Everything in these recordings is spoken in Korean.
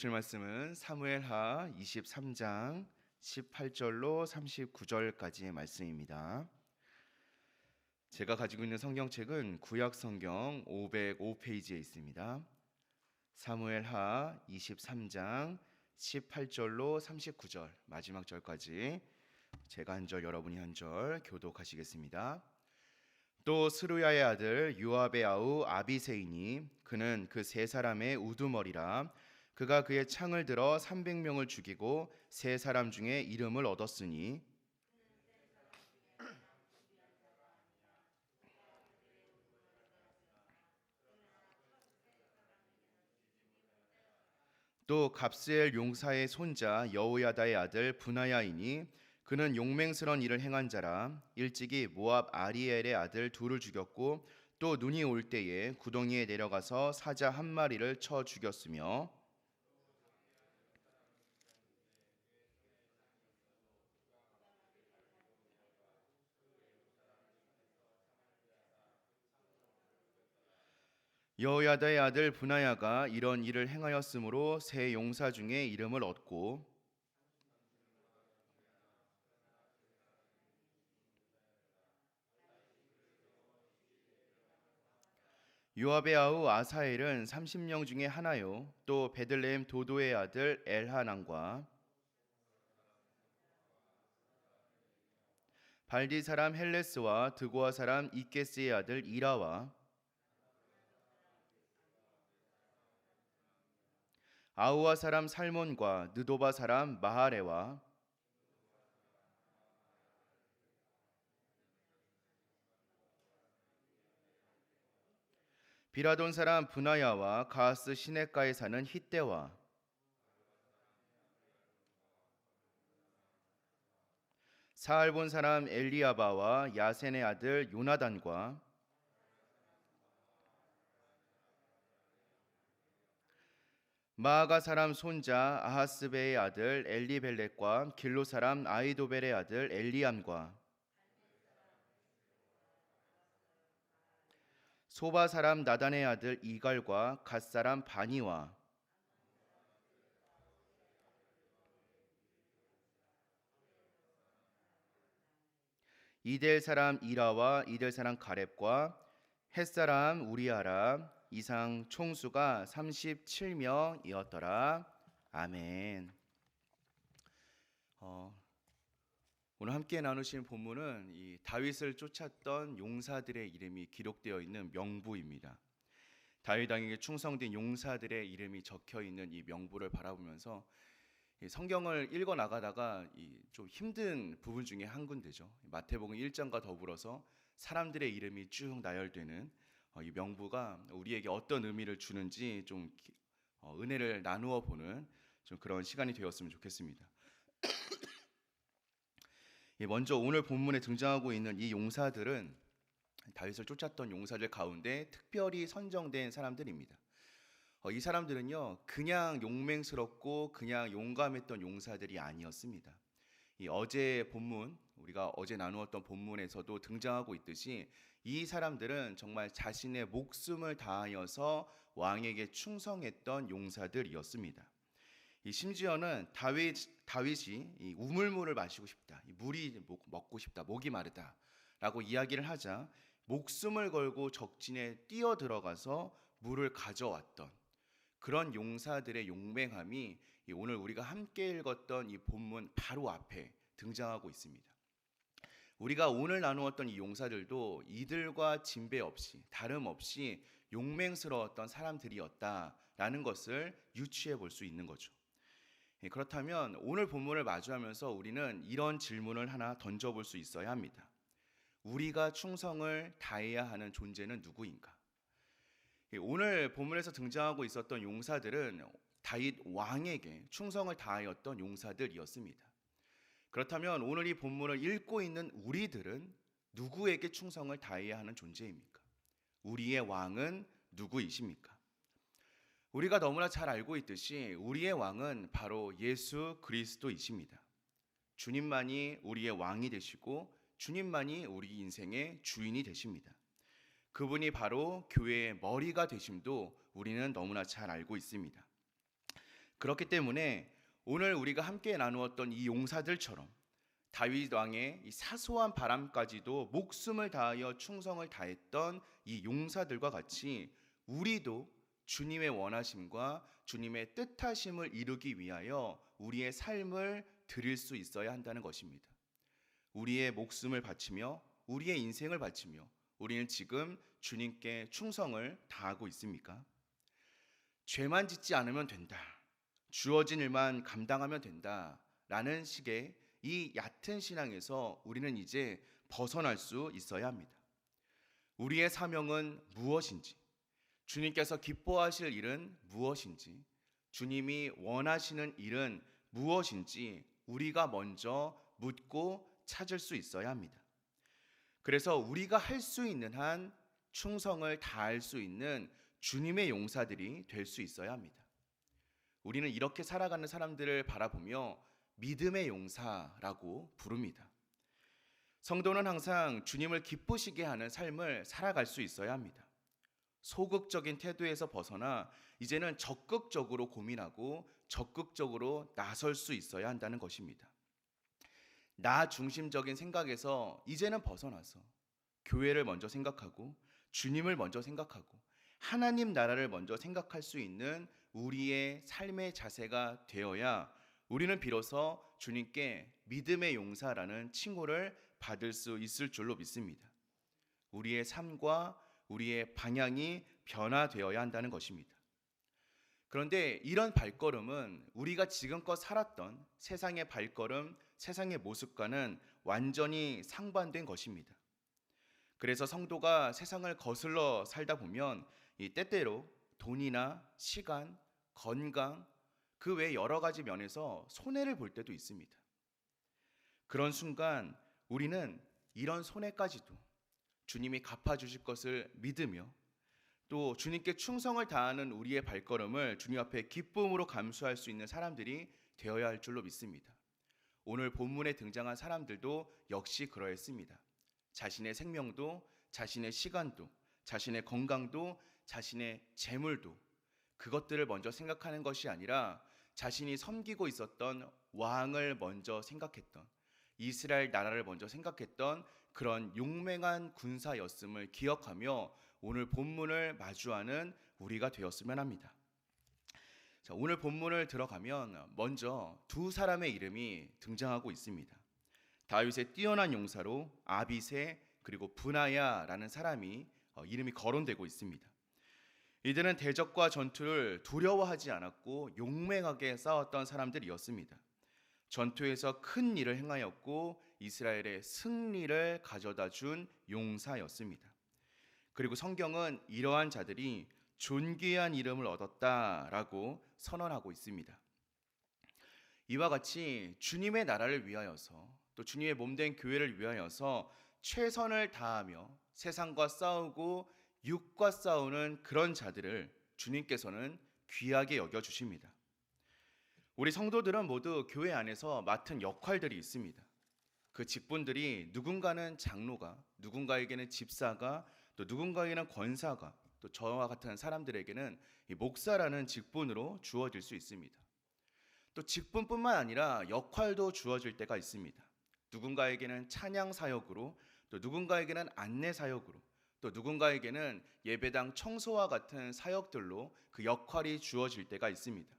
주실 말씀은 사무엘하 23장 18절로 39절까지의 말씀입니다. 제가 가지고 있는 성경책은 구약 성경 505페이지에 있습니다. 사무엘하 23장 18절로 39절 마지막 절까지 제가 한 절 여러분이 한 절 교독하시겠습니다. 또 스루야의 아들 요압의 아우 아비새이니 그는 그 세 사람의 우두머리라. 그가 그의 창을 들어 300명을 죽이고 세 사람 중에 이름을 얻었으니 또 갑스엘 용사의 손자 여호야다의 아들 분하야이니 그는 용맹스러운 일을 행한 자라. 일찍이 모압 아리엘의 아들 둘을 죽였고 또 눈이 올 때에 구덩이에 내려가서 사자 한 마리를 쳐 죽였으며 여호야다의 아들 분하야가 이런 일을 행하였으므로 세 용사 중에 이름을 얻고 요압의 아우 아사엘은 30명 중에 하나요. 또 베들레헴 도도의 아들 엘하난과 발디 사람 헬레스와 드고아 사람 이게스의 아들 이라와 아우아 사람 살몬과 느도바 사람 마하레와 비라돈 사람 분하야와 가스 시내가에 사는 hit대와 사알본 사람 엘리아바와 야센의 아들 요나단과 마아가 사람 손자 아하스베의 아들 엘리벨렛과 길로 사람 아이도벨의 아들 엘리암과 소바 사람 나단의 아들 이갈과 갓 사람 바니와 이델 사람 이라와 이델 사람 가렙과 헷 사람 우리아라. 이상 총수가 37명이었더라. 아멘. 오늘 함께 나누신 본문은 이 다윗을 쫓았던 용사들의 이름이 기록되어 있는 명부입니다. 다윗 왕에게 충성된 용사들의 이름이 적혀 있는 이 명부를 바라보면서 성경을 읽어 나가다가 좀 힘든 부분 중에 한 군데죠. 마태복음 1장과 더불어서 사람들의 이름이 쭉 나열되는 이 명부가 우리에게 어떤 의미를 주는지 좀 은혜를 나누어 보는 좀 그런 시간이 되었으면 좋겠습니다. 먼저 오늘 본문에 등장하고 있는 이 용사들은 다윗을 쫓았던 용사들 가운데 특별히 선정된 사람들입니다. 이 사람들은요, 그냥 용맹스럽고 그냥 용감했던 용사들이 아니었습니다. 이 어제 본문, 우리가 어제 나누었던 본문에서도 등장하고 있듯이 이 사람들은 정말 자신의 목숨을 다하여서 왕에게 충성했던 용사들이었습니다. 심지어는 다윗이 이 우물물을 마시고 싶다, 이 물이 먹고 싶다, 목이 마르다라고 이야기를 하자 목숨을 걸고 적진에 뛰어 들어가서 물을 가져왔던 그런 용사들의 용맹함이 오늘 우리가 함께 읽었던 이 본문 바로 앞에 등장하고 있습니다. 우리가 오늘 나누었던 이 용사들도 이들과 진배 없이 다름없이 용맹스러웠던 사람들이었다라는 것을 유추해 볼 수 있는 거죠. 그렇다면 오늘 본문을 마주하면서 우리는 이런 질문을 하나 던져볼 수 있어야 합니다. 우리가 충성을 다해야 하는 존재는 누구인가? 오늘 본문에서 등장하고 있었던 용사들은 다윗 왕에게 충성을 다하였던 용사들이었습니다. 그렇다면 오늘 이 본문을 읽고 있는 우리들은 누구에게 충성을 다해야 하는 존재입니까? 우리의 왕은 누구이십니까? 우리가 너무나 잘 알고 있듯이 우리의 왕은 바로 예수 그리스도이십니다. 주님만이 우리의 왕이 되시고 주님만이 우리 인생의 주인이 되십니다. 그분이 바로 교회의 머리가 되심도 우리는 너무나 잘 알고 있습니다. 그렇기 때문에 오늘 우리가 함께 나누었던 이 용사들처럼 다윗 왕의 이 사소한 바람까지도 목숨을 다하여 충성을 다했던 이 용사들과 같이 우리도 주님의 원하심과 주님의 뜻하심을 이루기 위하여 우리의 삶을 드릴 수 있어야 한다는 것입니다. 우리의 목숨을 바치며 우리의 인생을 바치며 우리는 지금 주님께 충성을 다하고 있습니까? 죄만 짓지 않으면 된다. 주어진 일만 감당하면 된다. 라는 식의 이 얕은 신앙에서 우리는 이제 벗어날 수 있어야 합니다. 우리의 사명은 무엇인지, 주님께서 기뻐하실 일은 무엇인지, 주님이 원하시는 일은 무엇인지 우리가 먼저 묻고 찾을 수 있어야 합니다. 그래서 우리가 할 수 있는 한 충성을 다할 수 있는 주님의 용사들이 될 수 있어야 합니다. 우리는 이렇게 살아가는 사람들을 바라보며 믿음의 용사라고 부릅니다. 성도는 항상 주님을 기쁘시게 하는 삶을 살아갈 수 있어야 합니다. 소극적인 태도에서 벗어나 이제는 적극적으로 고민하고 적극적으로 나설 수 있어야 한다는 것입니다. 나 중심적인 생각에서 이제는 벗어나서 교회를 먼저 생각하고 주님을 먼저 생각하고 하나님 나라를 먼저 생각할 수 있는 우리의 삶의 자세가 되어야 우리는 비로소 주님께 믿음의 용사라는 칭호를 받을 수 있을 줄로 믿습니다. 우리의 삶과 우리의 방향이 변화되어야 한다는 것입니다. 그런데 이런 발걸음은 우리가 지금껏 살았던 세상의 발걸음, 세상의 모습과는 완전히 상반된 것입니다. 그래서 성도가 세상을 거슬러 살다 보면 이 때때로 돈이나 시간, 건강, 그 외 여러 가지 면에서 손해를 볼 때도 있습니다. 그런 순간 우리는 이런 손해까지도 주님이 갚아주실 것을 믿으며 또 주님께 충성을 다하는 우리의 발걸음을 주님 앞에 기쁨으로 감수할 수 있는 사람들이 되어야 할 줄로 믿습니다. 오늘 본문에 등장한 사람들도 역시 그러했습니다. 자신의 생명도, 자신의 시간도, 자신의 건강도, 자신의 재물도 그것들을 먼저 생각하는 것이 아니라 자신이 섬기고 있었던 왕을 먼저 생각했던, 이스라엘 나라를 먼저 생각했던 그런 용맹한 군사였음을 기억하며 오늘 본문을 마주하는 우리가 되었으면 합니다. 자, 오늘 본문을 들어가면 먼저 두 사람의 이름이 등장하고 있습니다. 다윗의 뛰어난 용사로 아비새 그리고 브나야라는 사람이 이름이 거론되고 있습니다. 이들은 대적과 전투를 두려워하지 않았고 용맹하게 싸웠던 사람들이었습니다. 전투에서 큰 일을 행하였고 이스라엘의 승리를 가져다 준 용사였습니다. 그리고 성경은 이러한 자들이 존귀한 이름을 얻었다라고 선언하고 있습니다. 이와 같이 주님의 나라를 위하여서 또 주님의 몸된 교회를 위하여서 최선을 다하며 세상과 싸우고 육과 싸우는 그런 자들을 주님께서는 귀하게 여겨주십니다. 우리 성도들은 모두 교회 안에서 맡은 역할들이 있습니다. 그 직분들이 누군가는 장로가, 누군가에게는 집사가, 또 누군가에게는 권사가, 또 저와 같은 사람들에게는 이 목사라는 직분으로 주어질 수 있습니다. 또 직분뿐만 아니라 역할도 주어질 때가 있습니다. 누군가에게는 찬양 사역으로, 또 누군가에게는 안내 사역으로, 또 누군가에게는 예배당 청소와 같은 사역들로 그 역할이 주어질 때가 있습니다.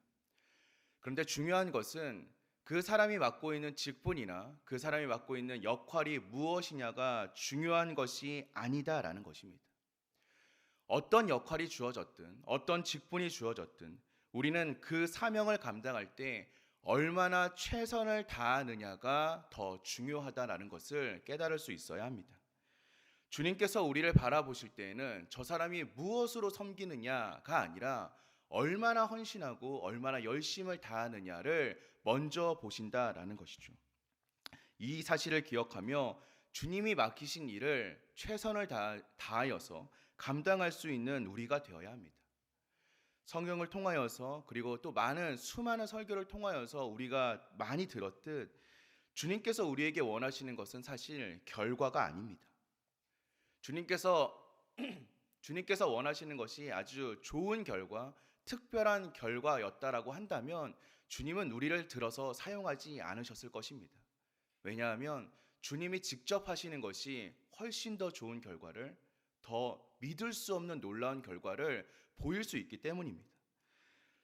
그런데 중요한 것은 그 사람이 맡고 있는 직분이나 그 사람이 맡고 있는 역할이 무엇이냐가 중요한 것이 아니다라는 것입니다. 어떤 역할이 주어졌든 어떤 직분이 주어졌든 우리는 그 사명을 감당할 때 얼마나 최선을 다하느냐가 더 중요하다라는 것을 깨달을 수 있어야 합니다. 주님께서 우리를 바라보실 때에는 저 사람이 무엇으로 섬기느냐가 아니라 얼마나 헌신하고 얼마나 열심을 다하느냐를 먼저 보신다라는 것이죠. 이 사실을 기억하며 주님이 맡기신 일을 최선을 다하여서 감당할 수 있는 우리가 되어야 합니다. 성경을 통하여서 그리고 또 수많은 설교를 통하여서 우리가 많이 들었듯 주님께서 우리에게 원하시는 것은 사실 결과가 아닙니다. 주님께서 원하시는 것이 아주 좋은 결과 특별한 결과였다라고 한다면 주님은 우리를 들어서 사용하지 않으셨을 것입니다. 왜냐하면 주님이 직접 하시는 것이 훨씬 더 좋은 결과를, 더 믿을 수 없는 놀라운 결과를 보일 수 있기 때문입니다.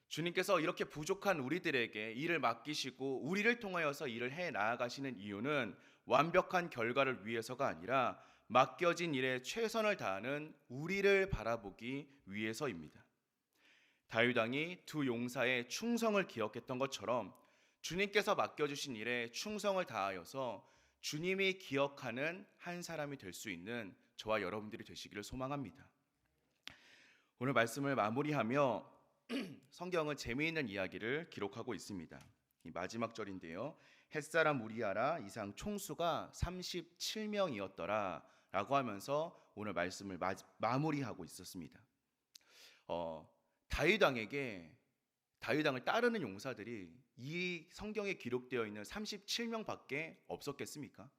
주님께서 이렇게 부족한 우리들에게 일을 맡기시고 우리를 통하여서 일을 해 나아가시는 이유는 완벽한 결과를 위해서가 아니라 맡겨진 일에 최선을 다하는 우리를 바라보기 위해서입니다. 다윗 왕이 두 용사의 충성을 기억했던 것처럼 주님께서 맡겨주신 일에 충성을 다하여서 주님이 기억하는 한 사람이 될 수 있는 저와 여러분들이 되시기를 소망합니다. 오늘 말씀을 마무리하며 성경은 재미있는 이야기를 기록하고 있습니다. 이 마지막 절인데요. 햇사람 우리아라 이상 총수가 37명이었더라 라고 하면서 오늘 말씀을 마무리하고 있었습니다. 다윗 왕을 따르는 용사들이 이 성경에 기록되어 있는 37명밖에 없었겠습니까?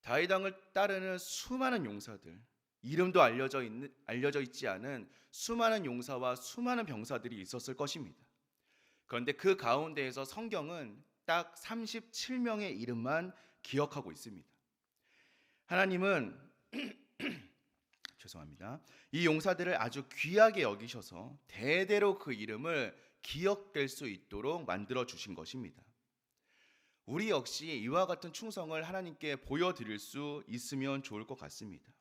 다윗 왕을 따르는 수많은 용사들, 이름도 알려져 있지 않은 수많은 용사와 수많은 병사들이 있었을 것입니다. 그런데 그 가운데에서 성경은 딱 37명의 이름만 기억하고 있습니다. 하나님은 죄송합니다. 이 용사들을 아주 귀하게 여기셔서 대대로 그 이름을 기억될 수 있도록 만들어 주신 것입니다. 우리 역시 이와 같은 충성을 하나님께 보여드릴 수 있으면 좋을 것 같습니다.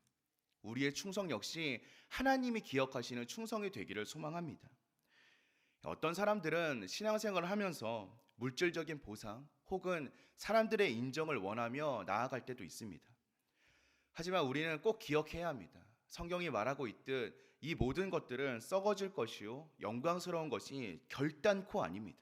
우리의 충성 역시 하나님이 기억하시는 충성이 되기를 소망합니다. 어떤 사람들은 신앙생활을 하면서 물질적인 보상 혹은 사람들의 인정을 원하며 나아갈 때도 있습니다. 하지만 우리는 꼭 기억해야 합니다. 성경이 말하고 있듯 이 모든 것들은 썩어질 것이요 영광스러운 것이 결단코 아닙니다.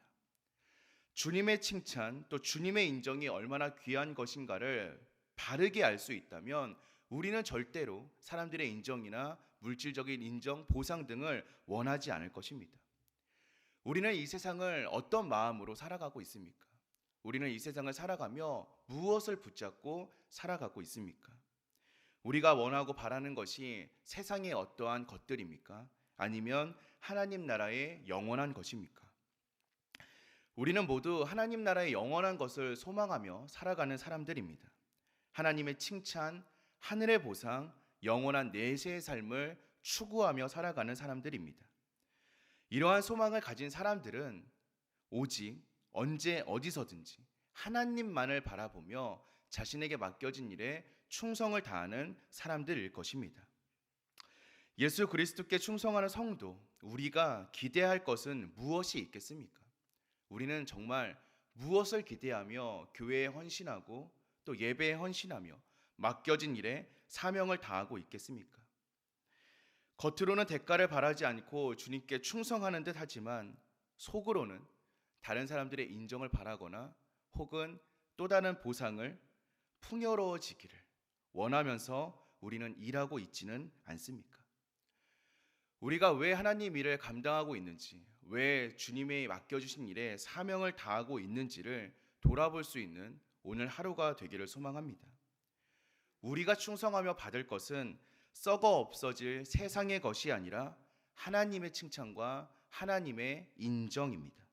주님의 칭찬 또 주님의 인정이 얼마나 귀한 것인가를 바르게 알 수 있다면 우리는 절대로 사람들의 인정이나 물질적인 인정, 보상 등을 원하지 않을 것입니다. 우리는 이 세상을 어떤 마음으로 살아가고 있습니까? 우리는 이 세상을 살아가며 무엇을 붙잡고 살아가고 있습니까? 우리가 원하고 바라는 것이 세상의 어떠한 것들입니까? 아니면 하나님 나라의 영원한 것입니까? 우리는 모두 하나님 나라의 영원한 것을 소망하며 살아가는 사람들입니다. 하나님의 칭찬, 하늘의 보상, 영원한 내세의 삶을 추구하며 살아가는 사람들입니다. 이러한 소망을 가진 사람들은 오직 언제 어디서든지 하나님만을 바라보며 자신에게 맡겨진 일에 충성을 다하는 사람들일 것입니다. 예수 그리스도께 충성하는 성도, 우리가 기대할 것은 무엇이 있겠습니까? 우리는 정말 무엇을 기대하며 교회에 헌신하고 또 예배에 헌신하며 맡겨진 일에 사명을 다하고 있겠습니까? 겉으로는 대가를 바라지 않고 주님께 충성하는 듯 하지만 속으로는 다른 사람들의 인정을 바라거나 혹은 또 다른 보상을 풍요로워지기를 원하면서 우리는 일하고 있지는 않습니까? 우리가 왜 하나님 일을 감당하고 있는지, 왜 주님의 맡겨주신 일에 사명을 다하고 있는지를 돌아볼 수 있는 오늘 하루가 되기를 소망합니다. 우리가 충성하며 받을 것은 썩어 없어질 세상의 것이 아니라 하나님의 칭찬과 하나님의 인정입니다.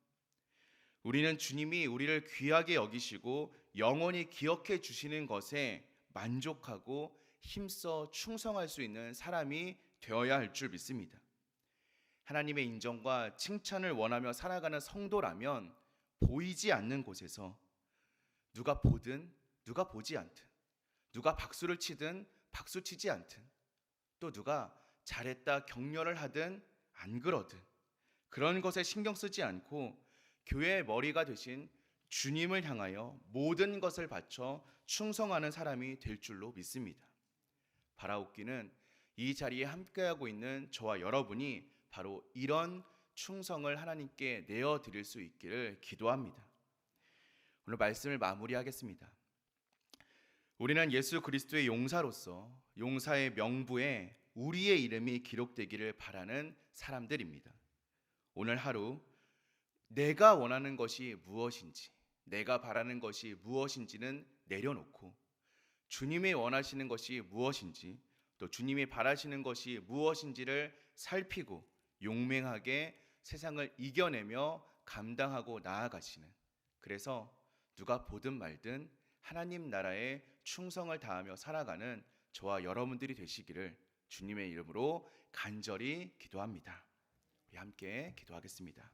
우리는 주님이 우리를 귀하게 여기시고 영원히 기억해 주시는 것에 만족하고 힘써 충성할 수 있는 사람이 되어야 할 줄 믿습니다. 하나님의 인정과 칭찬을 원하며 살아가는 성도라면 보이지 않는 곳에서 누가 보든 누가 보지 않든, 누가 박수를 치든 박수치지 않든, 또 누가 잘했다 격려를 하든 안 그러든 그런 것에 신경 쓰지 않고 교회의 머리가 되신 주님을 향하여 모든 것을 바쳐 충성하는 사람이 될 줄로 믿습니다. 바라옵기는 이 자리에 함께하고 있는 저와 여러분이 바로 이런 충성을 하나님께 내어드릴 수 있기를 기도합니다. 오늘 말씀을 마무리하겠습니다. 우리는 예수 그리스도의 용사로서 용사의 명부에 우리의 이름이 기록되기를 바라는 사람들입니다. 오늘 하루 내가 원하는 것이 무엇인지, 내가 바라는 것이 무엇인지는 내려놓고 주님이 원하시는 것이 무엇인지, 또 주님이 바라시는 것이 무엇인지를 살피고 용맹하게 세상을 이겨내며 감당하고 나아가시는, 그래서 누가 보든 말든 하나님 나라에 충성을 다하며 살아가는 저와 여러분들이 되시기를 주님의 이름으로 간절히 기도합니다. 우리 함께 기도하겠습니다.